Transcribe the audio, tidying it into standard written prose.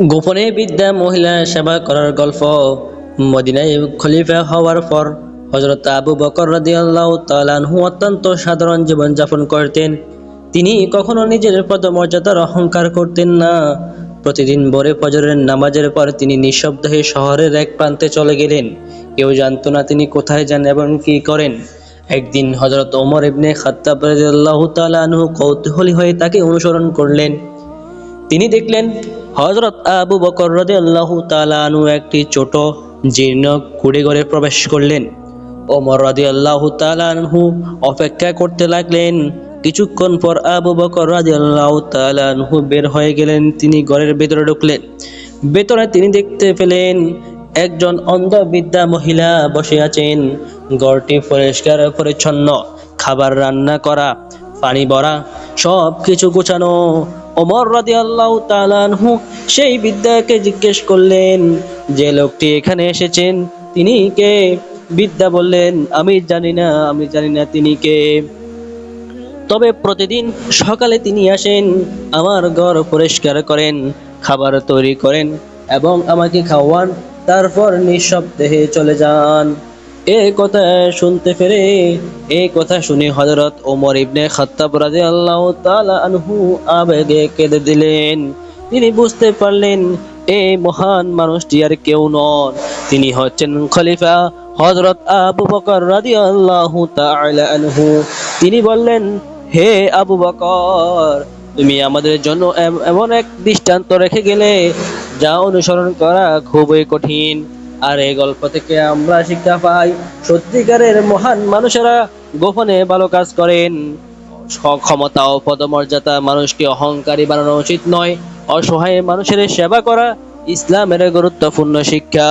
গোপনে বিদ্যা মহিলা সেবা করার গল্প। মদিনায় খলিফা হওয়ার পর হযরত আবু বকর রাদিয়াল্লাহু তাআলা আনহু অত্যন্ত সাধারণ জীবন যাপন করতেন। তিনি কখনো নিজের পদমর্যাদার অহংকার করতেন না। প্রতিদিন ভোরে ফজরের নামাজের পর তিনি নিঃশব্দে শহরের এক প্রান্তে চলে গেলেন। কেউ জানতো না তিনি কোথায় যান এবং কি করেন। একদিন হযরত ওমর ইবনে খাত্তাব রাদিয়াল্লাহু তাআলা আনহু কৌতূহলী হয়ে তাকে অনুসরণ করলেন। তিনি দেখলেন হযরত আবু বকর রাদিয়াল্লাহু তাআলা আনহু একটি ছোট জীর্ণ কুঁড়েঘরে প্রবেশ করলেন। ওমর রাদিয়াল্লাহু তাআলা আনহু অপেক্ষা করতে লাগলেন। কিছুক্ষণ পর আবু বকর রাদিয়াল্লাহু তাআলা আনহু বের হয়ে গেলেন। তিনি ঘরের ভেতরে ঢুকলেন। ভেতরে তিনি দেখতে পেলেন একজন অন্ধ বৃদ্ধা মহিলা বসে আছেন। ঘরটি পরিষ্কার পরিচ্ছন্ন, খাবার রান্না করা, পানি ভরা, সব কিছু গোছানো। ওমর রাদিয়াল্লাহু তাআলা আনহু সেই বৃদ্ধাকে জিজ্ঞেস করলেন, যে লোকটি এখানে এসেছেন তিনি কে? বৃদ্ধা বললেন, আমি জানি না তিনি কে। তবে প্রতিদিন সকালে তিনি আসেন, আমার ঘর পরিষ্কার করেন, খাবার তৈরি করেন এবং আমাকে খাওয়ান, তারপর নিঃশব্দে চলে যান। এই কথা শুনে হযরত ওমর ইবনে খাত্তাব রাদিয়াল্লাহু তাআলা আনহু আবেগে কেঁদে দিলেন। তিনি বুঝতে পারলেন এই মহান মানুষটি আর কেউ নন, তিনি হচ্ছেন খলিফা হযরত আবু বকর রাদিয়াল্লাহু তাআলা আনহু। তিনি বললেন, হে আবু বকর, তুমি আমাদের জন্য এমন এক দৃষ্টান্ত রেখে গেলে যা অনুসরণ করা খুবই কঠিন। আর এই গল্প থেকে আমরা শিক্ষা পাই, সত্যিকারের মহান মানুষেরা গোপনে ভালো কাজ করেন। ক্ষমতা ও পদমর্যাদা মানুষকে অহংকারী বানানো উচিত নয়। অসহায় মানুষের সেবা করা ইসলামের গুরুত্বপূর্ণ শিক্ষা।